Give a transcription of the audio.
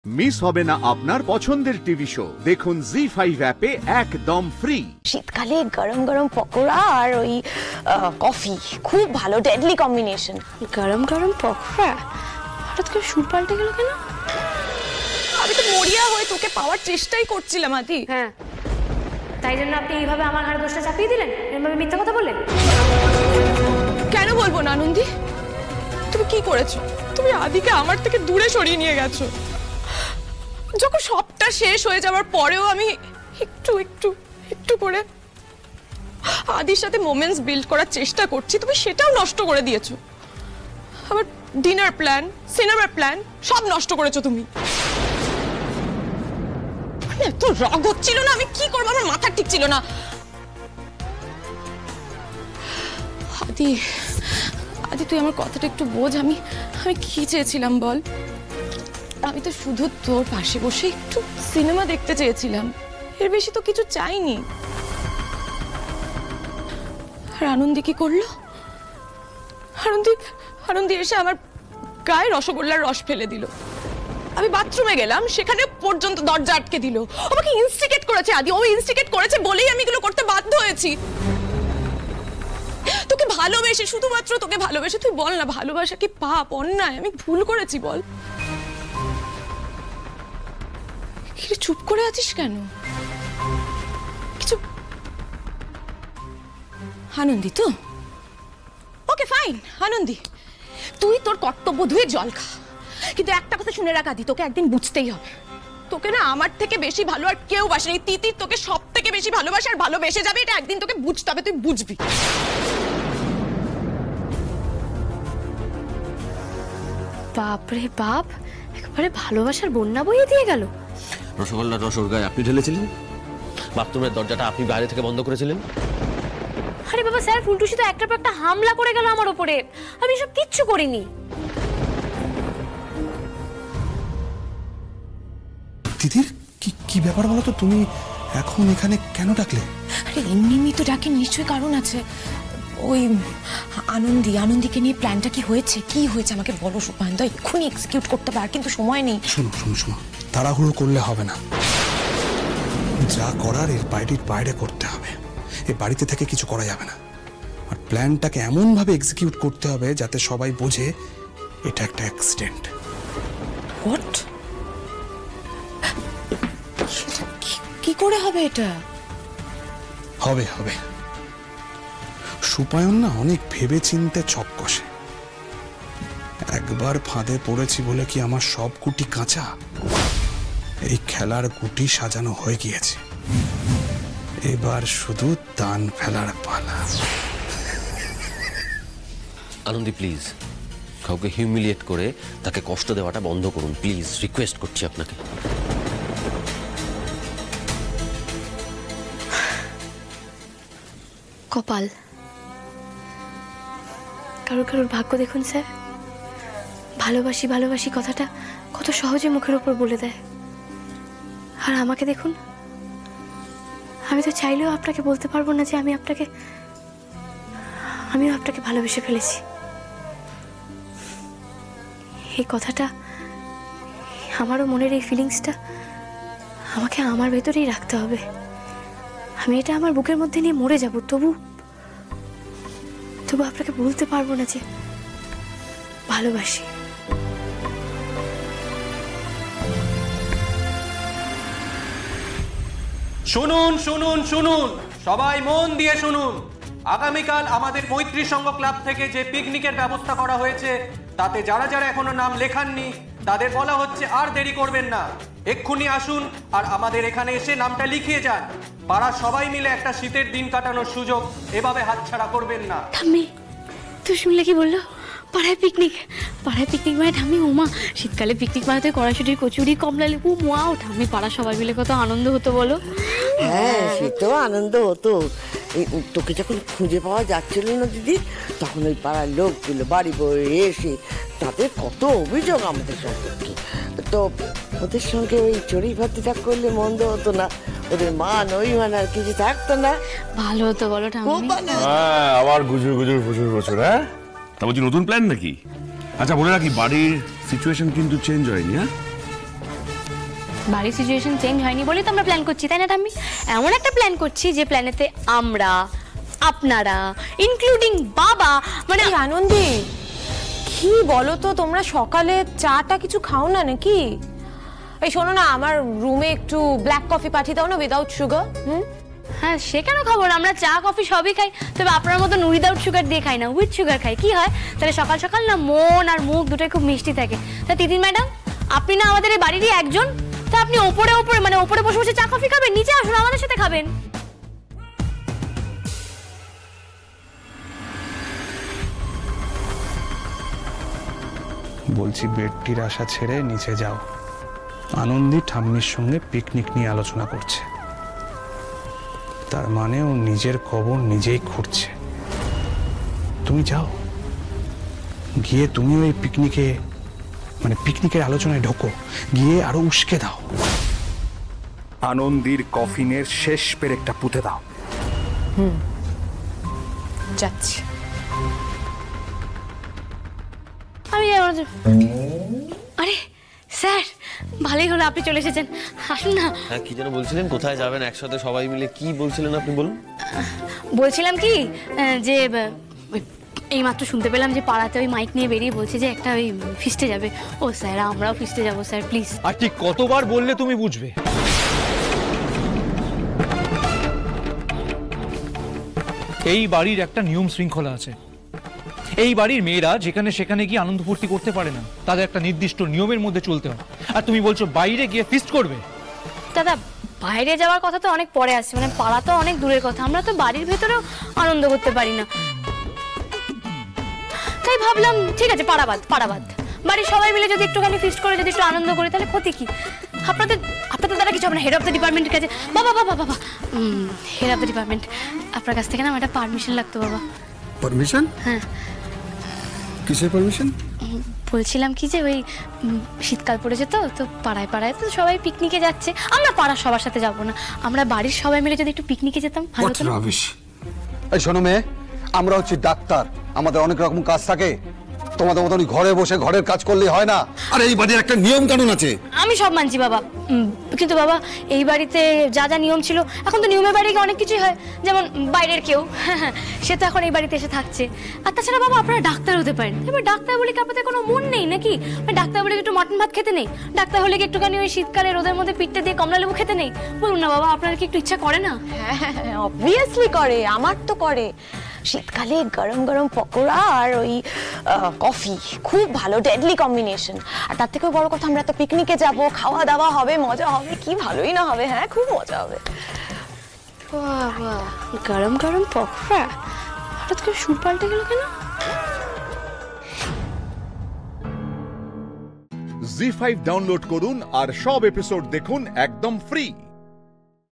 Miss হবে না আপনার পছন্দের টিভি শো। দেখুন জি5 অ্যাপে একদম ফ্রি। শীতকালে গরম গরম পকোড়া আর ওই কফি খুব ভালো, ডেডলি কম্বিনেশন। গরম গরম পকোড়া, হঠাৎ করে সুর পাল্টে গেল কেন? আমি তো মরিয়া হয়ে তোকে পাওয়ার চেষ্টাই করছিলাম আদি। হ্যাঁ, তাই জন্য আপনি এইভাবে আমার ঘাড়ে দোষটা চাপিয়ে দিলেন, এভাবে মিথ্যা কথা বললেন। কেন বলবো না আনন্দি? তুমি কি করেছো? তুমি আদিকে আমার থেকে দূরে সরিয়ে নিয়ে গেছো। যখন সবটা শেষ হয়ে যাওয়ার পরেও আমি একটু একটু একটু করে আদির সাথে মোমেন্টস বিল্ড করার চেষ্টা করছি, তুমি সেটাও নষ্ট করে দিয়েছো। আবার ডিনার প্ল্যান, সিনেমার প্ল্যান সব নষ্ট করেছো তুমি। এত রাগ হচ্ছিল না, আমি কি করবো, আমার মাথা ঠিক ছিল না। আদি আদি তুই আমার কথাটা একটু বোঝ। আমি কি চেয়েছিলাম বল? আমি তো শুধু তোর পাশে বসে একটু সিনেমা দেখতে চেয়েছিলাম, এর বেশি তো কিছু চাইনি। আর আনন্দি কি করলো? আনন্দি এসে আমার গায়ে রসগোল্লার রস ফেলে দিল। আমি বাথরুমে গেলাম, সেখানে পর্যন্ত দরজা আটকে দিল। আমাকে ইনস্টিগেট করেছে আদি, ও ইনস্টিগেট করেছে বলেই আমি এগুলো করতে বাধ্য হয়েছি। তোকে ভালোবেসে, শুধুমাত্র তোকে ভালোবেসে, তুই বল না ভালোবাসা কি পাপ, অন্যায়? আমি ভুল করেছি বল? চুপ করে আছিস কেন? কিছু আনন্দি তো ওকে ফাইন। আনন্দি তুই তোর কর্তব্য ধুয়ে জল খা, কিন্তু একটা কথা শুনে রাখ আদি, তোকে একদিন বুঝতেই হবে, তোকে না আমার থেকে বেশি ভালো আর কেউ বাসেনি। তিতির তোকে সব থেকে বেশি ভালোবাসে আর ভালোবেসে যাবে, এটা একদিন তোকে বুঝতে হবে, তুই বুঝবি। বাপরে বাপ, একেবারে ভালোবাসার বন্যা বইয়ে দিয়ে গেল। রসগোল্লার রস ওর গায়ে আপনি ঢেলেছিলেন, বাথরুমের দরজাটা আপনি বাইরে থেকে বন্ধ করেছিলেন। আরে বাবা স্যার, ফুলটুসি তো একটার পর একটা হামলা করে গেল আমার উপরে, আমি সব কিচ্ছু করিনি। দিদির কি ব্যাপার বলো তো, তুমি এখন এখানে কেন ডাকলে? আরে এমনি তো ডাকে, নিশ্চয়ই কারণ আছে। ওই আনন্দিকে নিয়ে প্ল্যানটা কি হয়েছে আমাকে বলো সুপায়ন্ত, এক্ষুনি এক্সিকিউট করতে পার, কিন্তু সময় নেই। শোনো, তাড়াহুড়ো করলে হবে না। যা করার এর বাড়ির বাইরে করতে হবে, এ বাড়িতে থেকে কিছু করা যাবে না। আর প্ল্যানটাকে এমন ভাবে এক্সিকিউট করতে হবে যাতে সবাই বোঝে এটা একটা অ্যাক্সিডেন্ট। হোয়াট? কি করে হবে এটা? হবে সুপায়ন না অনেক ভেবে চিন্তে ছক কষে। একবার ফাঁদে পড়েছি বলে কি আমার সব গুটি কাঁচা? এই খেলার গুটি সাজানো হয়ে গিয়েছে, এবার শুধু দান ফেলার পালা। আনন্দি প্লিজ, কাউকে হিউমিলিয়েট করে তাকে কষ্ট দেওয়াটা বন্ধ করুন প্লিজ, রিকোয়েস্ট করছি আপনাকে। কপাল, কারোর ভাগ্য দেখুন স্যার, ভালোবাসি কথাটা কত সহজে মুখের উপর বলে দেয়। আর আমাকে দেখুন, আমি তো চাইলেও আপনাকে বলতে পারবো না যে আমিও আপনাকে ভালোবেসে ফেলেছি। এই কথাটা, আমারও মনের এই ফিলিংসটা আমাকে আমার ভেতরেই রাখতে হবে। আমি এটা আমার বুকের মধ্যে নিয়ে মরে যাব, তবু আপনাকে বলতে পারবো না যে ভালোবাসি। শুনুন শুনুন শুনুন, সবাই মন দিয়ে শুনুন। আগামীকাল আমাদের মৈত্রী সংঘ ক্লাব থেকে যে পিকনিকের ব্যবস্থা করা হয়েছে, তাতে যারা এখনো নাম লেখাননি তাদের বলা হচ্ছে আর দেরি করবেন না, এক্ষুনি আসুন আর আমাদের এখানে এসে নামটা লিখিয়ে যান। পাড়ার সবাই মিলে একটা শীতের দিন কাটানোর সুযোগ এভাবে হাতছাড়া করবেন না। ঠাম্মি, তুই শুনলে কি বললো? পাড়ায় পিকনিক মানে ঠাম্মি, ওমা শীতকালে পিকনিক মানে তো কড়াইশুটির কচুরি, কমলা লেবু, ওয়াও ঠাম্মি, পাড়া সবাই মিলে কত আনন্দ হতো বলো। হ্যাঁ, সেটাও আনন্দ হতো। তোকে যখন খুঁজে পাওয়া যাচ্ছিল না দিদি, তখন ওই পাড়ার লোকগুলো বাড়ি বয়ে এসে তাদের কত অভিযোগ আমাদের সম্পর্কে। তো ওদের সঙ্গে ওই চড়ি ভাতিটা করলে মন্দ হতো না, ওদের মান অভিমান আর কিছু থাকতো না। ভালো হতো বলো ঠাম্মি। আবার গুজুর প্রচুর। হ্যাঁ, তা বলছি নতুন প্ল্যান নাকি? আচ্ছা বলে রাখি, বাড়ির সিচুয়েশন কিন্তু চেঞ্জ হয়নি। হ্যাঁ, বাড়ির সিচুয়েশন চেঞ্জ হয়নি বলেই তো আমরা প্ল্যান করছি, তাই না ঠাম্মি? এমন একটা প্ল্যান করছি যে প্ল্যানেতে আমরা, আপনারা, ইনক্লুডিং বাবা, মানে আনন্দী কি বলো তো, তোমরা সকালে চাটা কিছু খাও না নাকি? এই শোনো না, আমার রুমে একটু ব্ল্যাক কফি পাঠিয়ে দাও না, উইদাউট সুগার। হ্যাঁ, সে কেন খাবো না? আমরা চা কফি সবই খাই, তবে আপনার মতো উইদাউট সুগার দিয়ে খাই না, উইথ সুগার খাই। কি হয় তাহলে সকাল সকাল না মন আর মুখ দুটোই খুব মিষ্টি থাকে। তা তিতির ম্যাডাম, আপনি না আমাদের এই বাড়িরই একজন, তা আপনি ওপরে বসে বসে চা কফি খাবেন? নিচে আসুন, আমাদের সাথে খাবেন। বলছি বেডটির আশা ছেড়ে নিচে যাও। আনন্দী ঠাম্মির সঙ্গে পিকনিক নিয়ে আলোচনা করছে, তার মানে ও নিজের কবর নিজেই খুঁড়ছে। তুমি যাও, গিয়ে তুমি ওই পিকনিকের আলোচনায় ঢোকো, গিয়ে আরো উস্কে দাও। আনন্দীর কফিনের শেষ পেরেকটা পুঁতে দাও। যাচ্ছি। আরে স্যার, ভালোই হলো আপনি চলে এসেছেন, আসুন না। হ্যাঁ, কি যেন বলছিলেন? কোথায় যাবেন একসাথে সবাই মিলে? কি বলছিলেন আপনি, বলুন। বলছিলাম কি যে এই মাত্র শুনতে পেলাম যে পাড়াতে ওই মাইক নিয়ে বেরিয়ে বলছে যে একটা ওই ফিস্টে যাবে। ও স্যার, আমরাও ফিস্টে যাবো স্যার, প্লিজ। আর ঠিক কতবার বললে তুমি বুঝবে? এই বাড়ির একটা নিয়ম শৃঙ্খলা আছে। এই বাড়ির মেয়েরা যেখানে সেখানে গিয়ে আনন্দ ফুর্তি করতে পারে না, তাদের একটা নির্দিষ্ট নিয়মের মধ্যে চলতে হয়। আর তুমি বলছো বাইরে গিয়ে ফিস্ট করবে? দাদা, বাইরে যাওয়ার কথা তো অনেক পরে আসছে, মানে পাড়া তো অনেক দূরের কথা, আমরা তো বাড়ির ভেতরেও আনন্দ করতে পারি না। তাই ভাবলাম ঠিক আছে, পাড়াবাদ বাড়ির সবাই মিলে যদি একটুখানি ফিস্ট করে যদি একটু আনন্দ করি, তাহলে ক্ষতি কি? আপনাদের দ্বারা কিছু হবে না। হেড অফ দ্য ডিপার্টমেন্টের কাছে বাবা হেড অফ দ্য ডিপার্টমেন্ট, আপনার কাছ থেকে না একটা পারমিশন লাগতো বাবা। পারমিশন? হ্যাঁ। কিসের পারমিশন? বলছিলাম কি যে ওই শীতকাল পড়েছে তো পাড়ায় তো সবাই পিকনিকে যাচ্ছে, আমরা পাড়ার সবার সাথে যাবো না, আমরা বাড়ির সবাই মিলে যদি একটু পিকনিকে যেতাম ভালো হতো না? এই শোনো মেয়ে, আমরা হচ্ছি ডাক্তার, আমাদের অনেক রকম কাজ থাকে। তোমাদের মতন ঘরে বসে ঘরের কাজ করলে হয় না। আর এই বাড়ির একটা নিয়ম কানুন আছে। আমি সব মানছি বাবা, কিন্তু বাবা এই বাড়িতে যা নিয়ম ছিল, এখন তো নিয়মের বাইরে অনেক কিছুই হয়, যেমন বাইরের কেউ সে তো এখন এই বাড়িতে এসে থাকছে। আর তাছাড়া বাবা, আপনারা ডাক্তার হতে পারেন, এবার ডাক্তার বলে কি আপনাদের কোনো মন নেই নাকি? ডাক্তার বলে একটু মটন ভাত খেতে নেই? ডাক্তার হলে কি একটুখানি ওই শীতকালে রোদের মধ্যে পিঠটা দিয়ে কমলা লেবু খেতে নেই? বলুন না বাবা, আপনার কি একটু ইচ্ছা করে না? হ্যাঁ, অবভিয়াসলি করে, আমার তো করে। শীতকালে গরম গরম পকোড়া আর ওই কফি খুব ভালো, ডেডলি কম্বিনেশন। আর তার থেকেও বড় কথা, আমরা তো পিকনিকে যাব, খাওয়া দাওয়া হবে, মজা হবে, কি ভালোই না হবে। হ্যাঁ, খুব মজা হবে। বাবা, গরম গরম পকোড়া, হঠাৎ করে সুর পাল্টে গেল কেন? জি5 ডাউনলোড করুন আর সব এপিসোড দেখুন একদম ফ্রি।